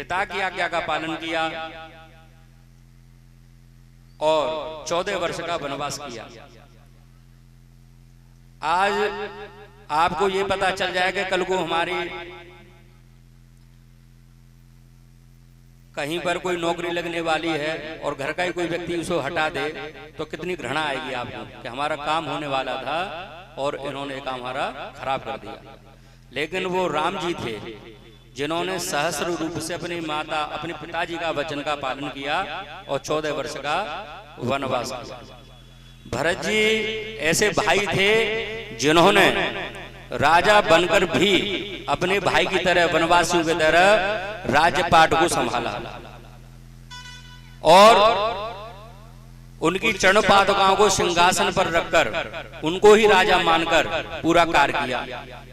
पिता की आज्ञा का पालन किया और 14 वर्ष का वनवास किया। आज आपको ये पता चल जाएगा कल को हमारी कहीं पर कोई नौकरी लगने वाली है और घर का ही कोई व्यक्ति उसको हटा दे तो कितनी घृणा आएगी आपको कि हमारा काम होने वाला था और इन्होंने काम हमारा खराब कर दिया। लेकिन वो राम जी थे जिन्होंने सहस्र रूप से अपनी माता अपने पिताजी का वचन का पालन किया और 14 वर्ष का वनवास किया। भरत जी ऐसे भाई थे जिन्होंने राजा बनकर भी अपने भाई की तरह वनवासियों की तरह राज्यपाट को संभाला और उनकी चरण पादुकाओं को सिंहासन पर रखकर उनको ही राजा मानकर पूरा कार्य किया।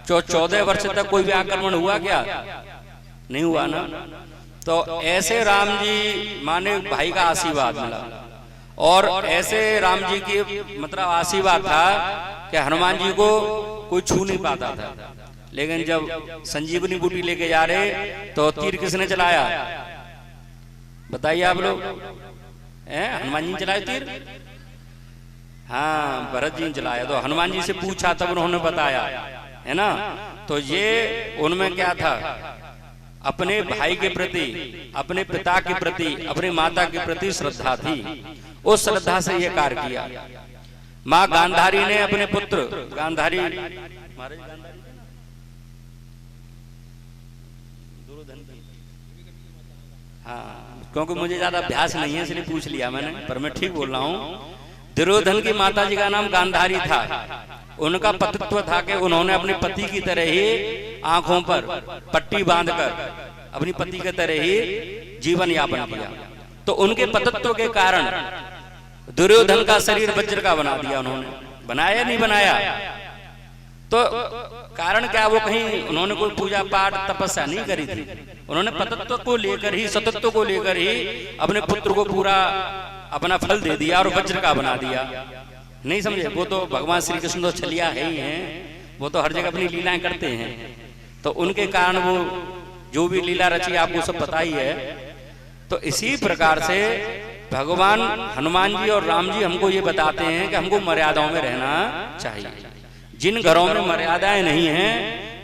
14 वर्ष तक कोई भी आक्रमण हुआ क्या? नहीं हुआ ना। तो ऐसे राम जी माने भाई का आशीर्वाद मिला और ऐसे राम जी की मतलब आशीर्वाद था कि हनुमान जी को कोई छू नहीं पाता था। लेकिन जब संजीवनी बूटी लेके जा रहे तो तीर किसने चलाया बताइए आप लोग? हनुमान जी ने चलाया तीर? हाँ, भरत जी ने चलाया। तो हनुमान जी से पूछा तब उन्होंने बताया, है ना। तो ये उनमें क्या था, अपने भाई के प्रति, अपने पिता के प्रति, अपनी माता के प्रति श्रद्धा थी। उस श्रद्धा से ये कार्य किया। माँ गांधारी ने अपने पुत्र गांधारी हाँ, क्योंकि मुझे ज्यादा अभ्यास नहीं है इसलिए पूछ लिया मैंने, पर मैं ठीक बोल रहा हूँ। दुर्योधन की माता जी का नाम गांधारी था। उनका पतित्व था कि उन्होंने अपने पति की तरह ही आंखों पर पट्टी बांधकर अपनी पति की तरह ही जीवन यापन किया। तो उनके पतित्व के कारण दुर्योधन का शरीर वज्र का बना दिया उन्होंने। बनाया नहीं बनाया? तो कारण क्या, वो कहीं उन्होंने कोई पूजा पाठ तपस्या नहीं करी थी। उन्होंने पतित्व को लेकर ही, सतत्व को लेकर ही अपने पुत्र को पूरा अपना फल दे दिया और वज्र का बना दिया। नहीं समझे? वो तो भगवान श्री कृष्ण तो छलिया है ही हैं, वो तो हर जगह अपनी लीलाएं करते हैं। तो उनके कारण वो जो भी लीला रची आपको सब पता ही है। तो इसी प्रकार से भगवान हनुमान जी और राम जी हमको ये बताते हैं कि हमको मर्यादाओं में रहना चाहिए। जिन घरों में मर्यादाएं नहीं हैं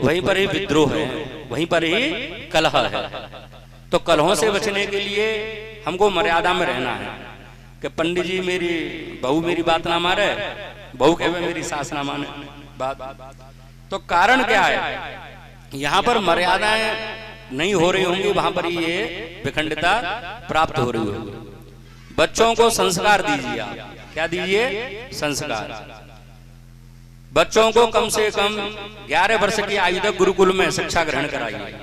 वहीं पर ही विद्रोह है, वहीं पर ही कलह है। तो कलहों से बचने के लिए हमको मर्यादा में रहना है कि पंडित जी मेरी बहू मेरी बात ना मारे, बहू कहे मेरी सास ना माने बात। तो कारण क्या है, यहाँ पर मर्यादाएं नहीं हो रही होंगी, वहां पर ये विखंडता प्राप्त हो रही होगी। बच्चों को संस्कार दीजिए आप। क्या दीजिए? संस्कार। बच्चों को कम से कम 11 वर्ष की आयु तक गुरुकुल में शिक्षा ग्रहण कराइए।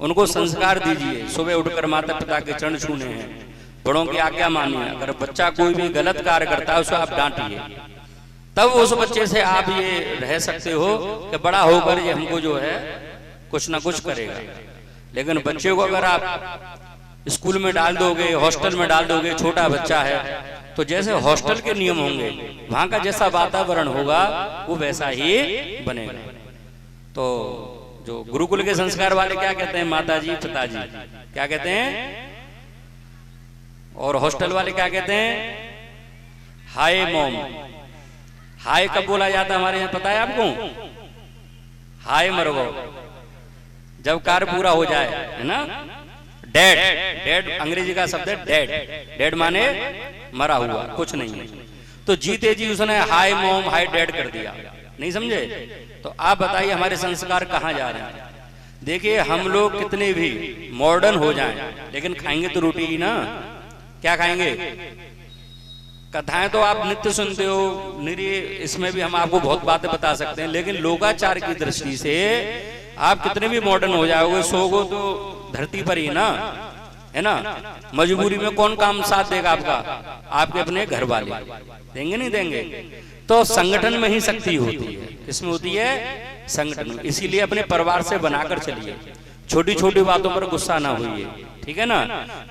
उनको संस्कार दीजिए। सुबह उठकर माता पिता के चरण छूने हैं, बड़ों की आज्ञा मानिए। अगर बच्चा कोई भी गलत कार्य करता है उसको आप डांटिए, तब उस बच्चे से आप ये रह सकते हो कि बड़ा होकर ये हमको जो है कुछ ना कुछ करेगा। लेकिन बच्चे को अगर आप स्कूल में डाल दोगे, हॉस्टल में डाल दोगे, छोटा बच्चा है, तो जैसे हॉस्टल के नियम होंगे, वहां का जैसा वातावरण होगा वो वैसा ही बनेगा। तो जो गुरुकुल के संस्कार वाले क्या कहते हैं, माता जी पिताजी क्या कहते हैं, और हॉस्टल वाले क्या कहते हैं, हाय मॉम। हाय कब बोला जाता है हमारे यहाँ पता है आपको? हाय मरगो, जब कार्य पूरा हो जाए, है ना। डेड, डेड अंग्रेजी का शब्द है डेड। डेड माने मरा हुआ, कुछ नहीं है। तो जीते जी उसने हाय मॉम हाय डैड कर दिया। नहीं समझे? तो आप बताइए हमारे संस्कार कहाँ जा रहे हैं? देखिए हम लोग कितने भी मॉडर्न हो जाएं, लेकिन खाएंगे तो रोटी ही ना। क्या खाएंगे? कथाएं तो आप नित्य सुनते हो, निरीह इसमें भी हम आपको बहुत बातें बता सकते हैं, लेकिन लोकाचार की दृष्टि से आप कितने भी मॉडर्न हो जाओगे, सोगो तो धरती पर ही ना, है ना। मजबूरी में कौन काम साथ देगा आपका? आपके अपने घर वाले देंगे, नहीं देंगे। तो संगठन में ही शक्ति होती है। किसमें होती है? संगठन में। इसीलिए अपने परिवार से बनाकर चलिए, छोटी छोटी बातों पर गुस्सा ना होइए, ठीक है ना।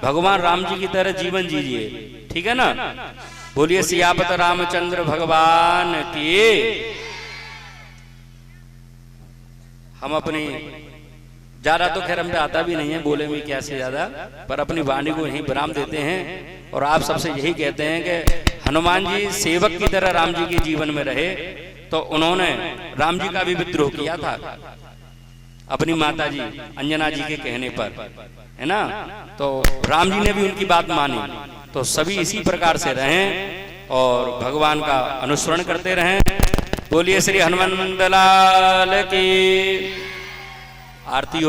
भगवान राम जी की तरह जीवन जीजिए, ठीक है ना। बोलिए सियापत रामचंद्र भगवान की। हम अपनी ज्यादा तो खैर हमें आता भी नहीं है, बोले में क्या से ज्यादा, पर अपनी वाणी को यही विराम देते हैं और आप सबसे यही कहते हैं कि हनुमान जी सेवक की तरह राम जी के जीवन में रहे। तो उन्होंने राम जी का भी विद्रोह किया था अपनी माता जी अंजना जी के कहने पर, है ना। तो राम जी ने भी उनकी बात मानी। तो सभी इसी प्रकार से रहें और भगवान का अनुसरण करते रहें। बोलिए श्री हनुमान लाल की। आरती हो।